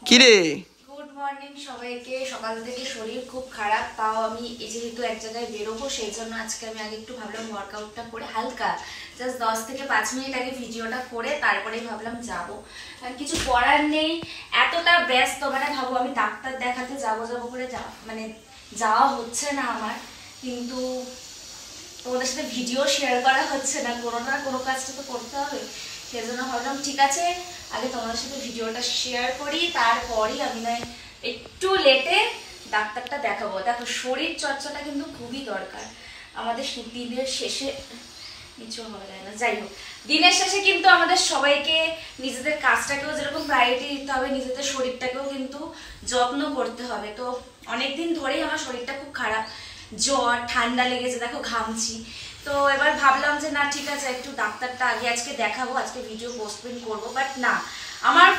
কিরে good morning সবাইকে। সকাল থেকে শরীর খুব খারাপ, তাও আমি যেহেতু এক জায়গায় বেরোবো সেই জন্য আজকে আমি আগে একটু ভাবলাম ওয়ার্কআউটটা করে হালকা জাস্ট 10 থেকে 5 মিনিট আগে ভিডিওটা করে তারপরেই ভাবলাম যাবো। কিছু করার নেই, এতটা ব্যস্ত, মানে ভাবো আমি ডাক্তার দেখাতে যাবো করে যাওয়া হচ্ছে না আমার, কিন্তু তোমাদের সাথে ভিডিও শেয়ার করা হচ্ছে না, কোনো না কোনো কাজটা তো করতে হবে। সেই জন্য ভাবলাম ঠিক আছে আগে তোমাদের সাথে ভিডিওটা শেয়ার করি, তারপরই আমি নয় একটু লেটে ডাক্তারটা দেখাবো। দেখো শরীর চর্চাটা কিন্তু খুবই দরকার আমাদের দিনের শেষে, কিছু হওয়া যায় না, যাই হোক দিনের শেষে কিন্তু আমাদের সবাইকে নিজেদের কাজটাকেও যেরকম প্রায়োরিটি দিতে হবে, নিজেদের শরীরটাকেও কিন্তু যত্ন করতে হবে। তো অনেকদিন ধরেই আমার শরীরটা খুব খারাপ, জ্বর ঠান্ডা লেগেছে, দেখো ঘামছি। তো এবার ভাবলাম যে না ঠিক আছে একটু ডাক্তারটা আগে আজকে দেখাবো, আজকে ভিডিও পোস্টপোন করবো। বাট না, আমার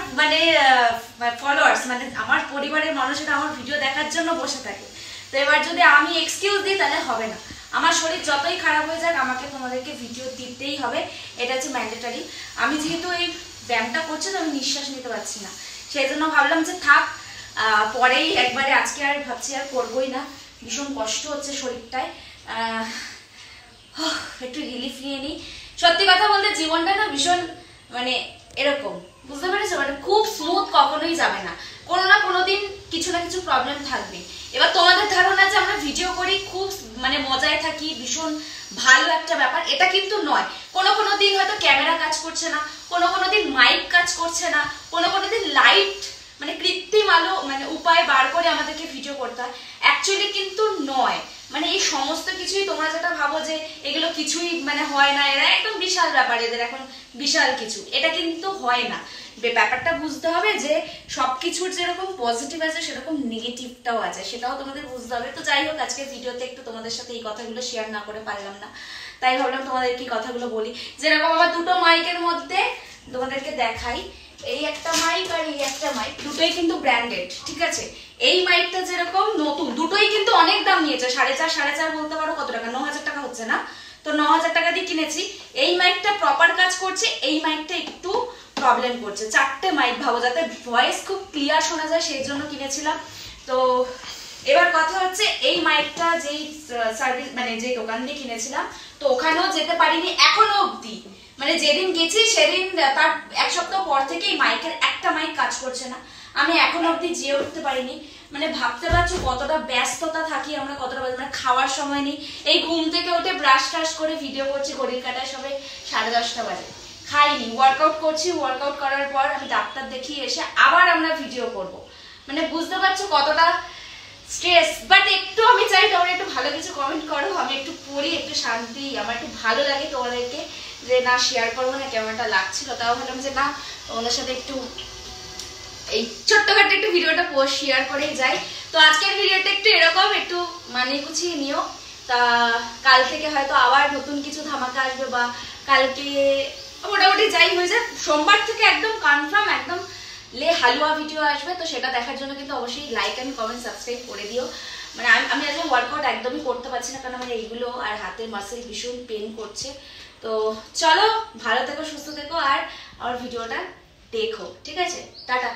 ফলোয়ার্স আমার পরিবারের মানুষেরা আমার ভিডিও দেখার জন্য বসে থাকে। তো এবার যদি আমি এক্সকিউজ দিই তাহলে হবে না, আমার শরীর যতই খারাপ হয়ে যাক আমাকে তোমাদেরকে ভিডিও দিতেই হবে, এটা হচ্ছে ম্যান্ডেটারি। আমি যেহেতু এই ব্যায়ামটা করছি তো আমি নিঃশ্বাস নিতে পারছি না, সেই জন্য ভাবলাম যে থাক পরেই একবারে, আজকে আর ভাবছি আর করবোই না, ভীষণ কষ্ট হচ্ছে শরীরটায়, একটু রিলিফ নিয়ে নিই। সত্যি কথা বলতে জীবনটা না ভীষণ এরকম, বুঝতে পেরেছো, খুব স্মুথ কখনোই যাবে না, কোনো না কোনো দিন কিছু না কিছু প্রবলেম থাকবে। এবার তোমাদের ধারণা যে আমরা ভিডিও করি খুব মজায় থাকি, ভীষণ ভালো একটা ব্যাপার, এটা কিন্তু নয়। কোনো কোনো দিন হয়তো ক্যামেরা কাজ করছে না, কোনো কোনো দিন মাইক কাজ করছে না, কোনো কোনো দিন লাইট কৃত্রিম আলো উপায় বার করে আমাদেরকে ভিডিও করতে হয়, অ্যাকচুয়ালি কিন্তু নয়। এই সমস্ত কিছুই তোমরা যেটা ভাবো যে এগুলো কিছুই হয় না, এরা একদম বিশাল ব্যাপার, এদের এখন বিশাল কিছু, এটা কিন্তু হয় না। ব্যাপারটা বুঝতে হবে যে সবকিছুর যেরকম পজিটিভ আছে সেরকম নেগেটিভটাও আছে, সেটাও তোমাদের বুঝতে হবে। তো যাই হোক আজকে ভিডিওতে একটু তোমাদের সাথে এই কথাগুলো শেয়ার না করে পারলাম না, তাই ভাবলাম তোমাদেরকে এই কথাগুলো বলি। যেরকম আমার দুটো মাইকের মধ্যে তোমাদেরকে দেখাই, এই একটা মাইক আর এই একটা মাইক, দুটোই কিন্তু ব্র্যান্ডেড, ঠিক আছে। এই মাইকটা যেরকম নতুন, দুটোই কিন্তু অনেক দাম নিয়েছে, 4.5 বলতে পারো কত টাকা, 9,000 টাকা হচ্ছে না, তো 9,000 টাকা দিয়ে কিনেছি। এই মাইকটা প্রপার কাজ করছে, এই মাইকটা একটু প্রবলেম করছে। 4টে মাইক ভাবো, যাতে ভয়েস খুব ক্লিয়ার শোনা যায় সেই জন্য কিনেছিলাম। তো এবার কথা হচ্ছে এই মাইকটা যেই সার্ভিস যে দোকান দিয়ে কিনেছিলাম, তো ওখানেও যেতে পারিনি এখনো অব্দি, যেদিন গেছি সেদিন তার 1 সপ্তাহ পর থেকে এই মাইকের একটা মাইক কাজ করছে না, আমি এখনো অব্দি যেয়ে উঠতে পারিনি। ভাবতে পারছো কতটা ব্যস্ততা থাকি আমরা, কতটা খাওয়ার সময় নেই, এই ঘুম থেকে উঠে ব্রাশ ট্রাশ করে ভিডিও করছি, ঘড়ির কাটায় সবে 10:30 বাজে, খাইনি, ওয়ার্কআউট করছি, ওয়ার্কআউট করার পর আমি ডাক্তার দেখিয়ে এসে আবার আমরা ভিডিও করব, বুঝতে পারছো কতটা স্ট্রেস। বাট একটু আমি চাই তোমরা একটু ভালো কিছু কমেন্ট করো, আমি একটু পড়ি, একটু শান্তি, আমার একটু ভালো লাগে তোমাদেরকে যে না শেয়ার করবো না, কেমনটা লাগছিল, তাও ভাবলাম যে না তোমাদের সাথে একটু এই ছোট্টখাটো একটু ভিডিওটা শেয়ার করেই যাই। তো আজকের ভিডিওটা একটু এরকম, একটু গুছিয়ে নিও, তা কাল থেকে হয়তো আবার নতুন কিছু ধামাকা আসবে, বা কালকে মোটামুটি যাই হয়ে যায়, সোমবার থেকে একদম কনফার্ম একদম হালুয়া ভিডিও আসবে। তো সেটা দেখার জন্য কিন্তু অবশ্যই লাইক এন্ড কমেন্ট সাবস্ক্রাইব করে দিও। আমি আজকে ওয়ার্কআউট একদমই করতে পারছি না, কারণ আমার এইগুলো আর হাতের মাসেল ভীষণ পেন করছে। তো চলো ভালো থেকো, সুস্থ থেকো, আর আমার ভিডিওটা দেখো, ঠিক আছে, টাটা।